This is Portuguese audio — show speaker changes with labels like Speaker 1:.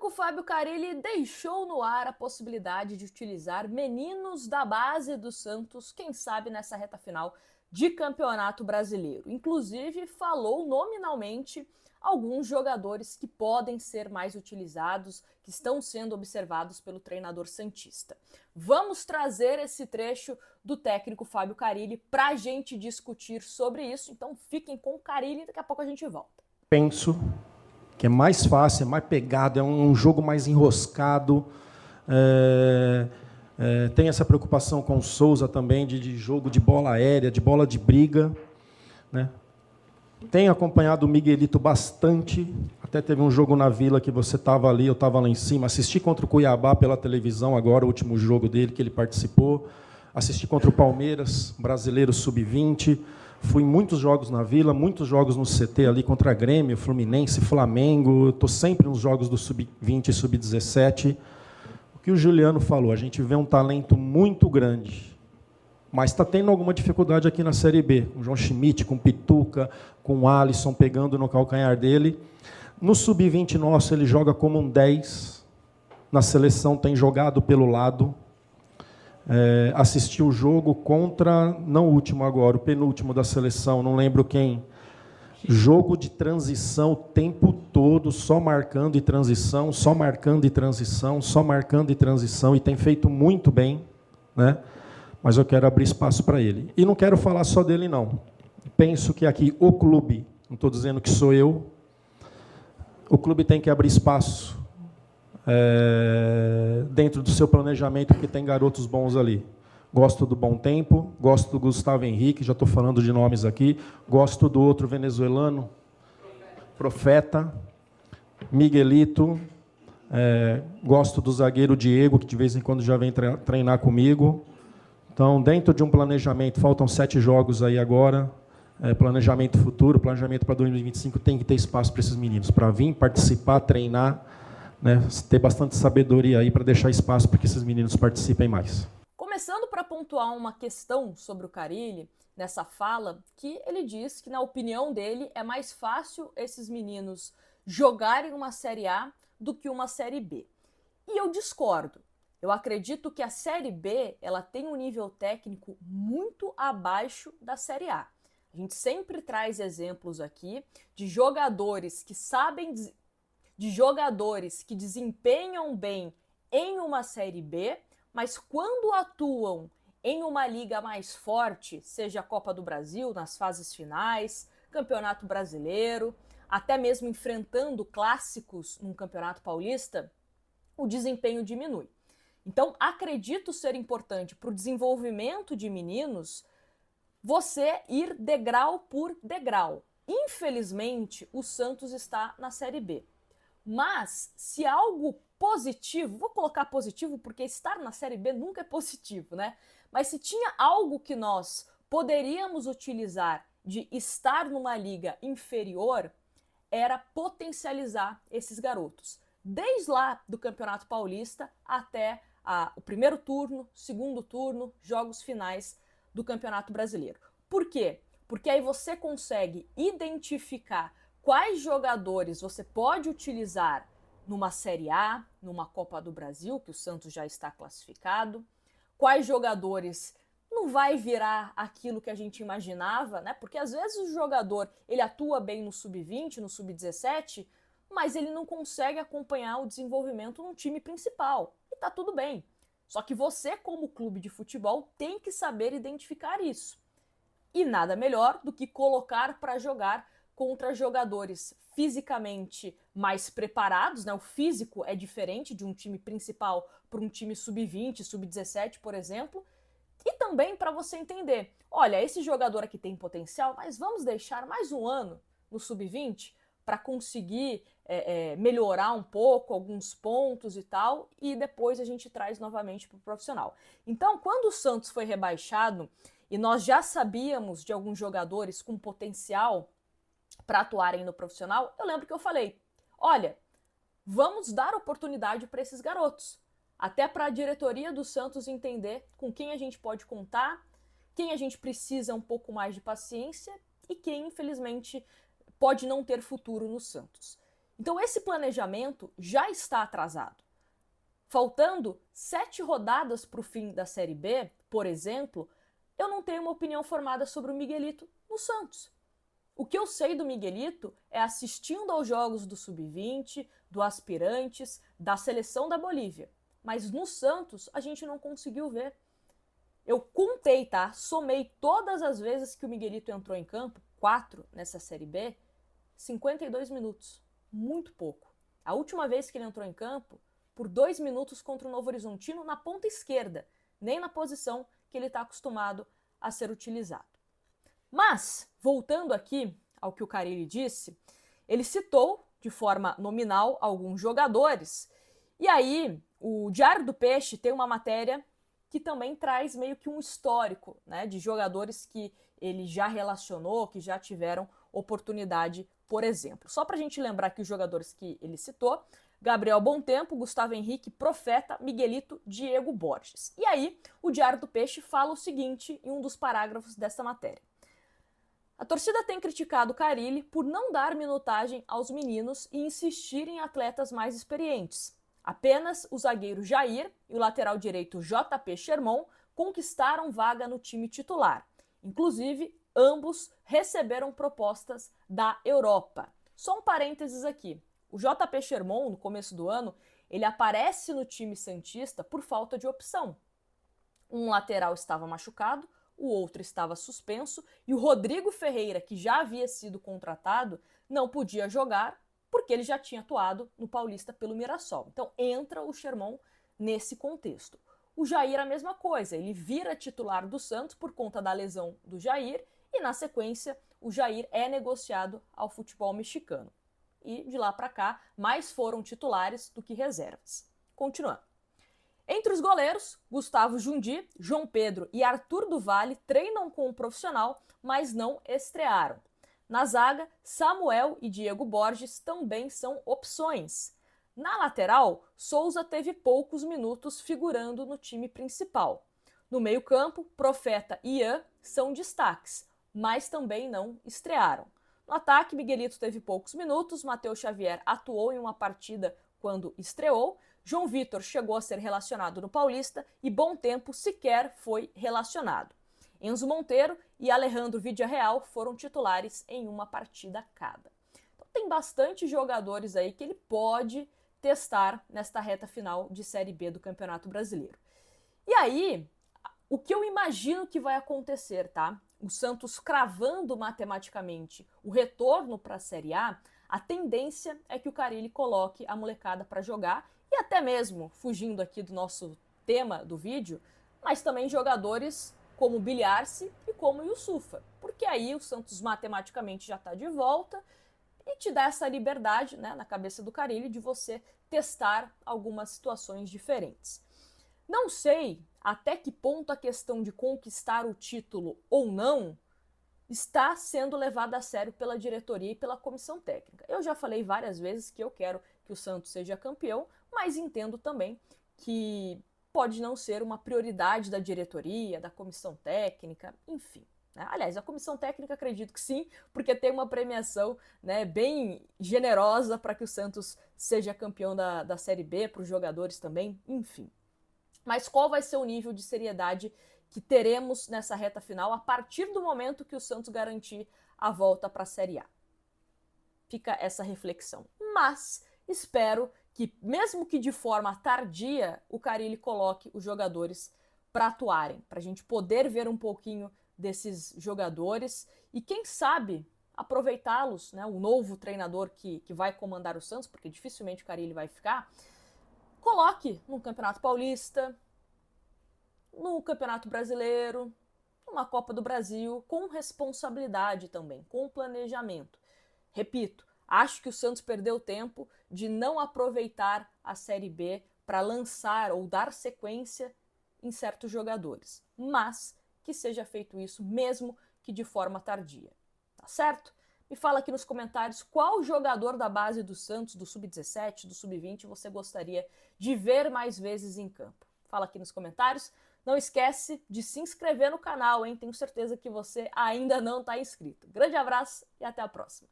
Speaker 1: técnico Fábio Carille deixou no ar a possibilidade de utilizar meninos da base do Santos, quem sabe nessa reta final de Campeonato Brasileiro. Inclusive, falou nominalmente alguns jogadores que podem ser mais utilizados, que estão sendo observados pelo treinador santista. Vamos trazer esse trecho do técnico Fábio Carille para a gente discutir sobre isso. Então fiquem com o Carille, daqui a pouco a gente volta.
Speaker 2: Penso que é mais fácil, é mais pegado, é um jogo mais enroscado. Tem essa preocupação com o Souza também, de jogo de bola aérea, de bola de briga, né? Tenho acompanhado o Miguelito bastante. Até teve um jogo na Vila que você estava ali, eu estava lá em cima. Assisti contra o Cuiabá pela televisão, agora o último jogo dele que ele participou. Assisti contra o Palmeiras, brasileiro sub-20. Fui em muitos jogos na Vila, muitos jogos no CT ali contra Grêmio, Fluminense, Flamengo. Estou sempre nos jogos do sub-20 e sub-17. O que o Juliano falou, a gente vê um talento muito grande, mas está tendo alguma dificuldade aqui na Série B, com o João Schmidt, com o Pituca, com o Alisson pegando no calcanhar dele. No sub-20 nosso, ele joga como um 10. Na seleção tem jogado pelo lado. Assisti o jogo contra, não o último agora, o penúltimo da seleção, não lembro quem. Jogo de transição o tempo todo, só marcando e transição, só marcando e transição, só marcando e transição, e tem feito muito bem, né? Mas eu quero abrir espaço para ele. E não quero falar só dele, não. Penso que aqui o clube, não estou dizendo que sou eu, o clube tem que abrir espaço dentro do seu planejamento, porque tem garotos bons ali. Gosto do Bom Tempo, gosto do Gustavo Henrique, já estou falando de nomes aqui, gosto do outro venezuelano, Profeta, Miguelito, gosto do zagueiro Diego, que de vez em quando já vem treinar comigo. Então, dentro de um planejamento, faltam 7 jogos aí agora, planejamento futuro, planejamento para 2025, tem que ter espaço para esses meninos, para vir, participar, treinar, né, ter bastante sabedoria aí para deixar espaço para que esses meninos participem mais.
Speaker 1: Começando para pontuar uma questão sobre o Carille, nessa fala, que ele diz que, na opinião dele, é mais fácil esses meninos jogarem uma Série A do que uma Série B. E eu discordo. Eu acredito que a Série B ela tem um nível técnico muito abaixo da Série A. A gente sempre traz exemplos aqui de jogadores que sabem, de jogadores que desempenham bem em uma Série B, mas quando atuam em uma liga mais forte, seja a Copa do Brasil, nas fases finais, Campeonato Brasileiro, até mesmo enfrentando clássicos num Campeonato Paulista, o desempenho diminui. Então, acredito ser importante para o desenvolvimento de meninos você ir degrau por degrau. Infelizmente, o Santos está na Série B. Mas, se algo positivo, vou colocar positivo porque estar na Série B nunca é positivo, né? Mas se tinha algo que nós poderíamos utilizar de estar numa liga inferior, era potencializar esses garotos. Desde lá do Campeonato Paulista até o primeiro turno, segundo turno, jogos finais do Campeonato Brasileiro. Por quê? Porque aí você consegue identificar quais jogadores você pode utilizar numa Série A, numa Copa do Brasil, que o Santos já está classificado, quais jogadores não vai virar aquilo que a gente imaginava, né? Porque às vezes o jogador ele atua bem no sub-20, no sub-17, mas ele não consegue acompanhar o desenvolvimento no time principal. E tá tudo bem. Só que você, como clube de futebol, tem que saber identificar isso. E nada melhor do que colocar para jogar contra jogadores fisicamente mais preparados, né? O físico é diferente de um time principal para um time sub-20, sub-17, por exemplo. E também para você entender, olha, esse jogador aqui tem potencial, mas vamos deixar mais um ano no sub-20 para conseguir melhorar um pouco, alguns pontos e tal, e depois a gente traz novamente para o profissional. Então, quando o Santos foi rebaixado, e nós já sabíamos de alguns jogadores com potencial para atuarem no profissional, eu lembro que eu falei, olha, vamos dar oportunidade para esses garotos, até para a diretoria do Santos entender com quem a gente pode contar, quem a gente precisa um pouco mais de paciência e quem, infelizmente, pode não ter futuro no Santos. Então esse planejamento já está atrasado. Faltando 7 rodadas para o fim da Série B, por exemplo, eu não tenho uma opinião formada sobre o Miguelito no Santos. O que eu sei do Miguelito é assistindo aos jogos do Sub-20, do Aspirantes, da seleção da Bolívia. Mas no Santos a gente não conseguiu ver. Eu contei, tá? Somei todas as vezes que o Miguelito entrou em campo, 4 nessa Série B, 52 minutos. Muito pouco. A última vez que ele entrou em campo, por 2 minutos contra o Novo Horizontino na ponta esquerda, nem na posição que ele está acostumado a ser utilizado. Mas, voltando aqui ao que o Carille disse, ele citou, de forma nominal, alguns jogadores, e aí o Diário do Peixe tem uma matéria que também traz meio que um histórico, né, de jogadores que ele já relacionou, que já tiveram oportunidade, por exemplo. Só para a gente lembrar que os jogadores que ele citou: Gabriel Bontempo, Gustavo Henrique, Profeta, Miguelito, Diego Borges. E aí, o Diário do Peixe fala o seguinte em um dos parágrafos dessa matéria: a torcida tem criticado o Carille por não dar minutagem aos meninos e insistir em atletas mais experientes. Apenas o zagueiro Jair e o lateral direito JP Sherman conquistaram vaga no time titular. Inclusive, ambos receberam propostas da Europa. Só um parênteses aqui. O JP Sherman, no começo do ano, ele aparece no time santista por falta de opção. Um lateral estava machucado, o outro estava suspenso e o Rodrigo Ferreira, que já havia sido contratado, não podia jogar porque ele já tinha atuado no Paulista pelo Mirassol. Então entra o Sherman nesse contexto. O Jair a mesma coisa, ele vira titular do Santos por conta da lesão do Jair e na sequência o Jair é negociado ao futebol mexicano. E de lá para cá, mais foram titulares do que reservas. Continuando. Entre os goleiros, Gustavo Jundi, João Pedro e Arthur do Valle treinam com o profissional, mas não estrearam. Na zaga, Samuel e Diego Borges também são opções. Na lateral, Souza teve poucos minutos figurando no time principal. No meio-campo, Profeta e Ian são destaques, mas também não estrearam. No ataque, Miguelito teve poucos minutos, Matheus Xavier atuou em uma partida quando estreou, João Vitor chegou a ser relacionado no Paulista e Bontempo sequer foi relacionado. Enzo Monteiro e Alejandro Vidiarreal foram titulares em uma partida cada. Então tem bastante jogadores aí que ele pode testar nesta reta final de Série B do Campeonato Brasileiro. E aí, o que eu imagino que vai acontecer, tá? O Santos cravando matematicamente o retorno para a Série A, a tendência é que o Carille coloque a molecada para jogar e até mesmo, fugindo aqui do nosso tema do vídeo, mas também jogadores como o Bilharce e como o Yusufa, porque aí o Santos matematicamente já está de volta e te dá essa liberdade, né, na cabeça do Carille de você testar algumas situações diferentes. Não sei até que ponto a questão de conquistar o título ou não está sendo levada a sério pela diretoria e pela comissão técnica. Eu já falei várias vezes que eu quero que o Santos seja campeão, mas entendo também que pode não ser uma prioridade da diretoria, da comissão técnica, enfim. Né? Aliás, a comissão técnica acredito que sim, porque tem uma premiação, né, bem generosa para que o Santos seja campeão da Série B, para os jogadores também, enfim. Mas qual vai ser o nível de seriedade que teremos nessa reta final a partir do momento que o Santos garantir a volta para a Série A? Fica essa reflexão. Mas espero que, mesmo que de forma tardia, o Carille coloque os jogadores para atuarem, para a gente poder ver um pouquinho desses jogadores e, quem sabe, aproveitá-los, né, o novo treinador que vai comandar o Santos, porque dificilmente o Carille vai ficar, coloque no Campeonato Paulista, no Campeonato Brasileiro, numa Copa do Brasil, com responsabilidade também, com planejamento. Repito, acho que o Santos perdeu tempo de não aproveitar a Série B para lançar ou dar sequência em certos jogadores, mas que seja feito isso mesmo que de forma tardia. Tá certo? Me fala aqui nos comentários qual jogador da base do Santos, do Sub-17, do Sub-20, você gostaria de ver mais vezes em campo. Fala aqui nos comentários. Não esquece de se inscrever no canal, hein? Tenho certeza que você ainda não está inscrito. Grande abraço e até a próxima.